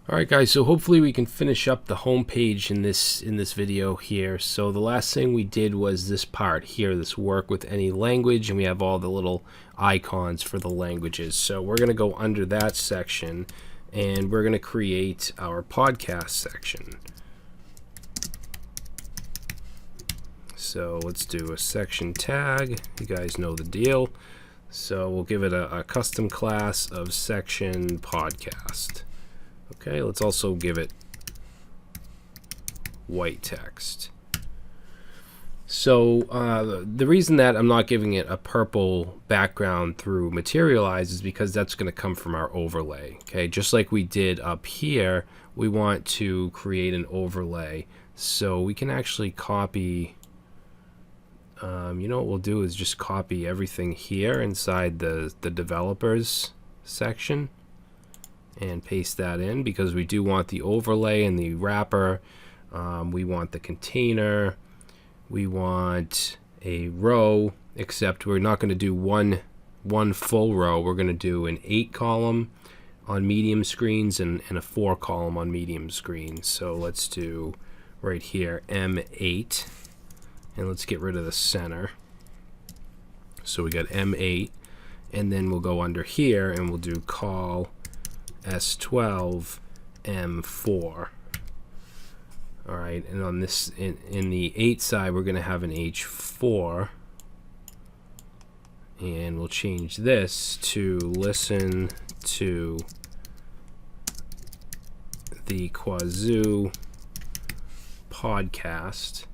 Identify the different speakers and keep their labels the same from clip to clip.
Speaker 1: Alright guys, so hopefully we can finish up the home page in this video here. So the last thing we did was this part here, this work with any language, and we have all the little icons for the languages. So we're going to go under that section and we're going to create our podcast section. So let's do a section tag. You guys know the deal. So we'll give it a custom class of section podcast. Okay, let's also give it white text. So the reason that I'm not giving it a purple background through Materialize is because that's going to come from our overlay. Okay, just like we did up here, we want to create an overlay. So we can actually copy, you know what we'll do is just copy everything here inside the developers section and paste that in, because we do want the overlay and the wrapper. We want the container. We want a row, except we're not going to do one full row. We're going to do an 8 column on medium screens and a 4 column on medium screens. So let's do right here M8, and let's get rid of the center. So we got M8, and then we'll go under here and we'll do call S12 M4. All right, and on this in the 8 side we're going to have an H4, and we'll change this to listen to the Quazoo podcast,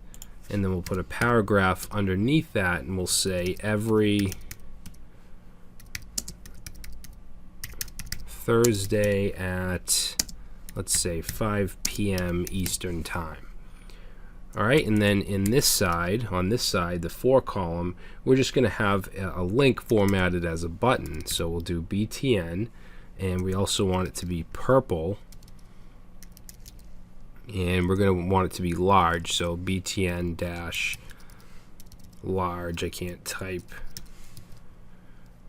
Speaker 1: and then we'll put a paragraph underneath that and we'll say every Thursday at, let's say, 5 p.m. Eastern time. All right, and then in this side, on this side, the 4 column, we're just going to have a link formatted as a button. So we'll do BTN, and we also want it to be purple, and we're going to want it to be large. So BTN dash large. I can't type,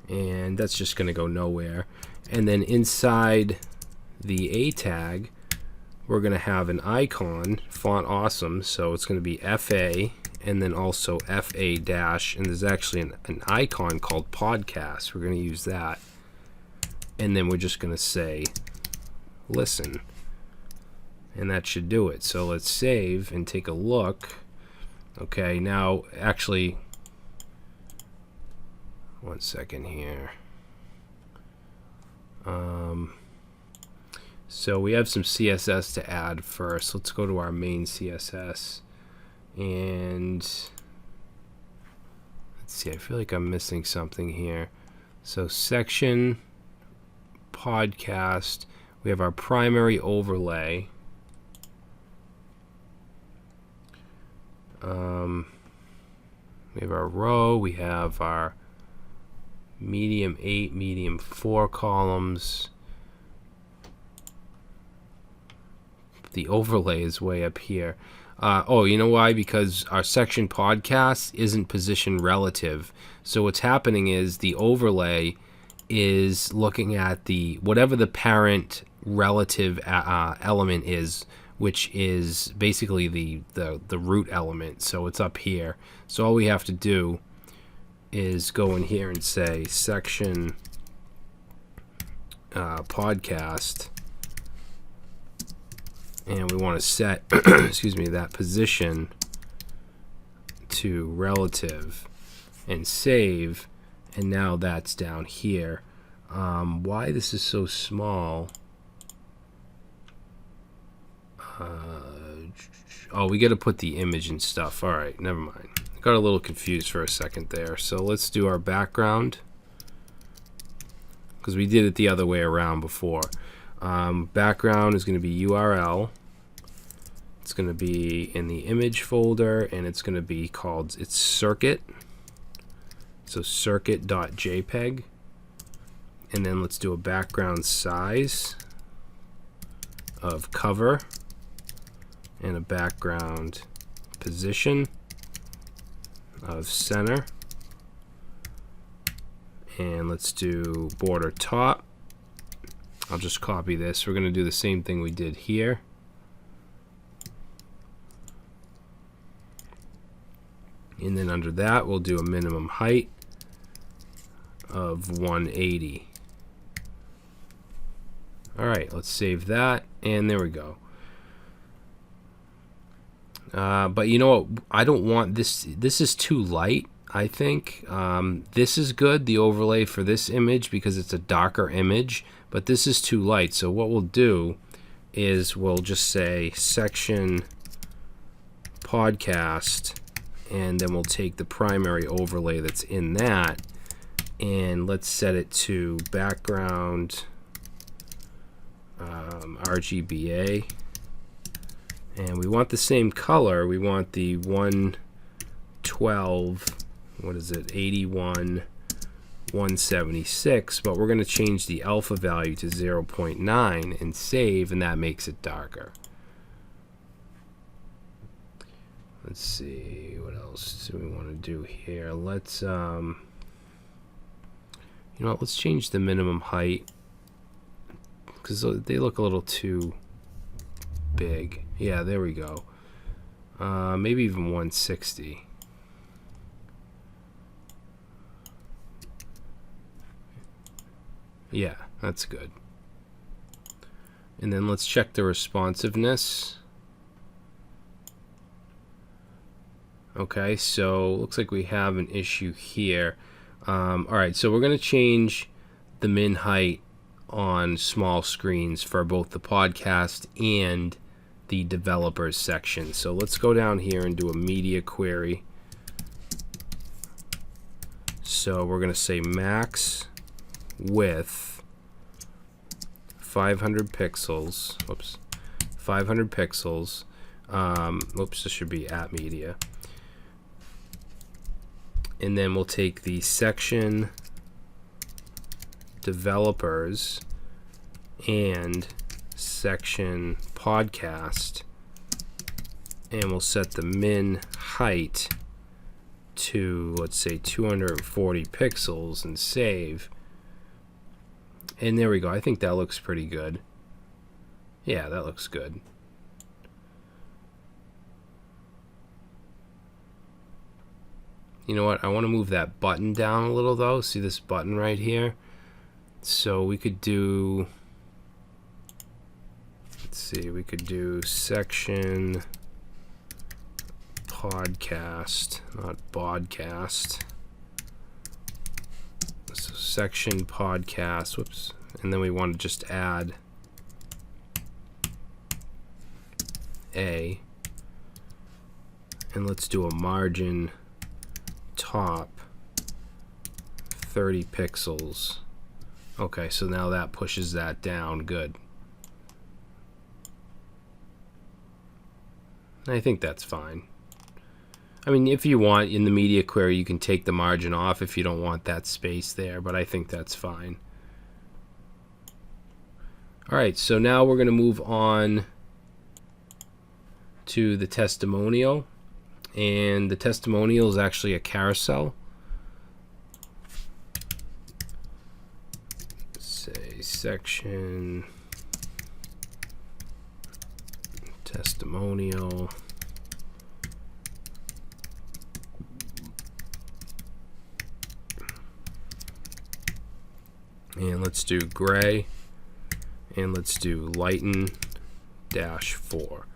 Speaker 1: and that's just going to go nowhere. And then inside the A tag, we're going to have an icon, font awesome, so it's going to be FA, and then also FA dash, and there's actually an icon called podcast. We're going to use that, and then we're just going to say listen, and that should do it. So let's save and take a look. Okay, now actually, one second here. So we have some CSS to add first. Let's go to our main CSS, and let's see, I feel like I'm missing something here. So section podcast, we have our primary overlay. We have our row, we have our medium 8, medium 4 columns. The overlay is way up here. Oh, you know why? Because our section podcast isn't position relative. So what's happening is the overlay is looking at the whatever the parent relative element is, which is basically the root element. So it's up here. So all we have to do is go in here and say section podcast, and we want to set excuse me, that position to relative, and save, and now that's down here. Why this is so small? Oh, we got to put the image and stuff. All right, never mind. Got a little confused for a second there. So let's do our background, because we did it the other way around before. Background is going to be URL. It's going to be in the image folder, and it's going to be called, it's circuit. So circuit.jpg. And then let's do a background size of cover, and a background position of center, and let's do border top, I'll just copy this. We're going to do the same thing we did here. And then under that, we'll do a minimum height of 180. All right, let's save that. And there we go. But you know what? I don't want this. This is too light, I think. This is good, the overlay for this image, because it's a darker image. But this is too light. So what we'll do is we'll just say section podcast, and then we'll take the primary overlay that's in that, and let's set it to background RGBA. And we want the same color. We want the 112, what is it, 81, 176, but we're going to change the alpha value to 0.9 and save, and that makes it darker. Let's see, what else do we want to do here? Let's, you know what, let's change the minimum height, because they look a little too big. Yeah, there we go. Maybe even 160. Yeah, that's good. And then let's check the responsiveness. Okay, so looks like we have an issue here. All right, so we're going to change the min height on small screens for both the podcast and the developers section. So let's go down here and do a media query. So we're going to say max width 500 pixels. Whoops, 500 pixels. Oops, this should be at media. And then we'll take the section developers and section podcast, and we'll set the min height to, let's say, 240 pixels and save. And there we go. I think that looks pretty good. Yeah, that looks good. You know what? I want to move that button down a little, though. See this button right here? So we could do, let's see, we could do section podcast, not podcast. So section podcast, whoops. And then we want to just add a, and let's do a margin top 30 pixels. Okay, so now that pushes that down. Good. I think that's fine. I mean, if you want, in the media query, you can take the margin off if you don't want that space there, but I think that's fine. All right, so now we're going to move on to the testimonial. And the testimonial is actually a carousel. Say section testimonial. And let's do gray. And let's do lighten -4.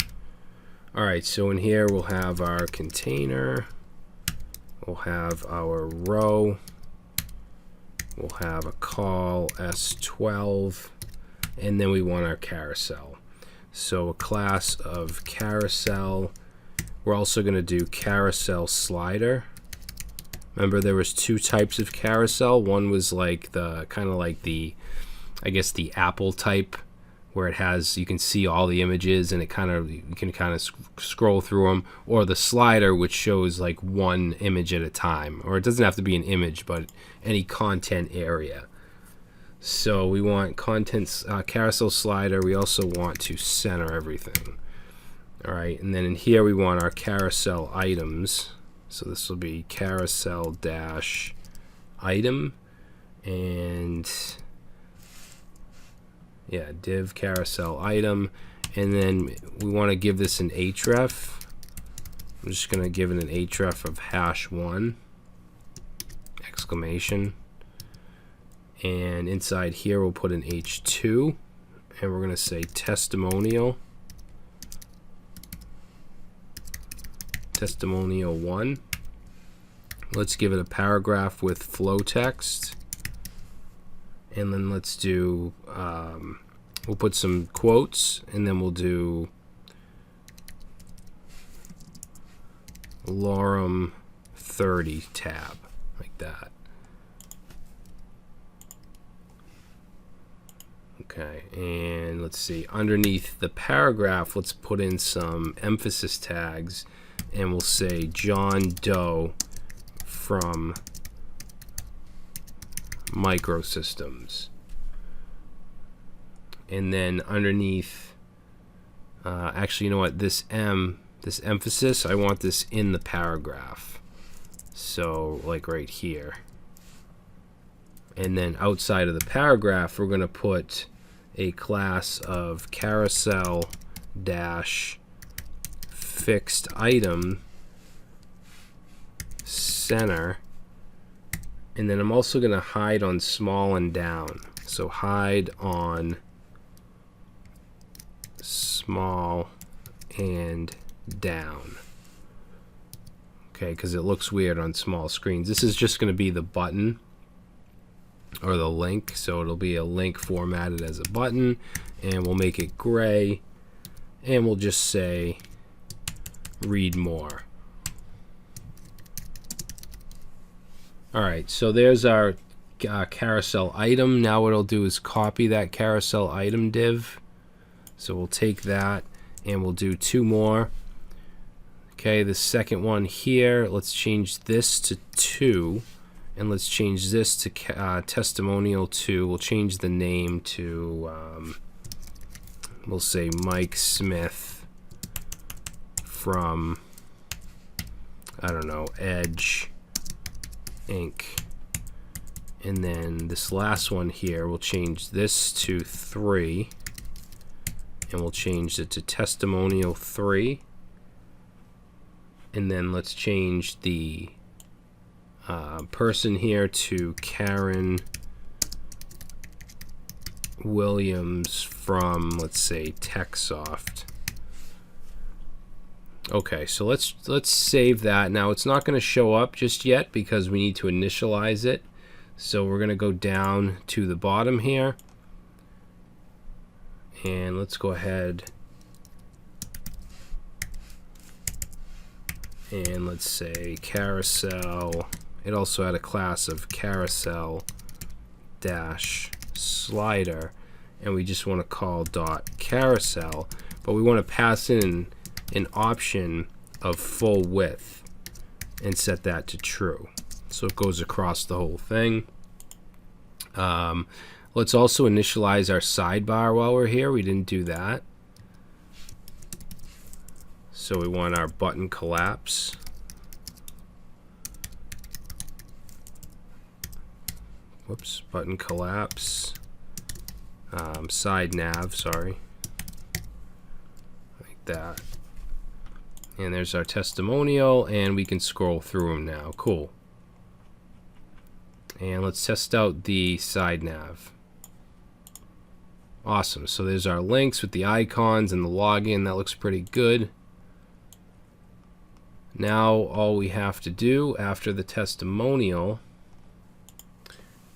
Speaker 1: Alright, so in here we'll have our container, we'll have our row, we'll have a call S12, and then we want our carousel. So a class of carousel. We're also going to do carousel slider. Remember, there was two types of carousel. One was like the kind of like the, I guess, the Apple type, where it has, you can see all the images and it kind of, you can kind of scroll through them, or the slider, which shows like one image at a time, or it doesn't have to be an image, but any content area. So we want content carousel slider. We also want to center everything. All right, and then in here we want our carousel items. So this will be carousel -item, and Yeah, div carousel item, and then we want to give this an href. I'm just going to give it an href of #1 exclamation, and inside here we'll put an h2, and we're going to say testimonial 1. Let's give it a paragraph with flow text, and then let's do we'll put some quotes, and then we'll do lorem 30 tab, like that. Okay, and let's see, underneath the paragraph, let's put in some emphasis tags, and we'll say John Doe from Microsystems. And then underneath, actually, you know what, this emphasis, I want this in the paragraph, so like right here. And then outside of the paragraph, we're going to put a class of carousel dash fixed item center, and then I'm also going to hide on small and down, so hide on small and down. Okay, because it looks weird on small screens. This is just going to be the button or the link, so it'll be a link formatted as a button, and we'll make it gray, and we'll just say read more. Alright, so there's our carousel item. Now what I'll do is copy that carousel item div. So we'll take that and we'll do 2 more. Okay, the second one here, let's change this to 2, and let's change this to testimonial 2. We'll change the name to we'll say Mike Smith from, I don't know, Edge Inc. And then this last one here, we'll change this to 3, and we'll change it to testimonial 3. And then let's change the person here to Karen Williams from, let's say, TechSoft. Okay, so let's save that. Now it's not going to show up just yet because we need to initialize it. So we're going to go down to the bottom here, and let's go ahead and let's say carousel. It also had a class of carousel dash slider, and we just want to call dot carousel, but we want to pass in an option of full width and set that to true, so it goes across the whole thing. Let's also initialize our sidebar while we're here. We didn't do that. So we want our button collapse. Whoops, button collapse. Side nav, sorry. Like that. And there's our testimonial, and we can scroll through them now. Cool. And let's test out the side nav. Awesome. So there's our links with the icons and the login. That looks pretty good. Now all we have to do after the testimonial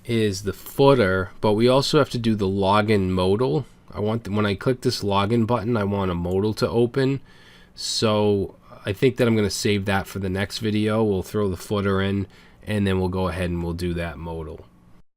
Speaker 1: is the footer, but we also have to do the login modal. When I click this login button, I want a modal to open. So I think that I'm going to save that for the next video. We'll throw the footer in, and then we'll go ahead and we'll do that modal.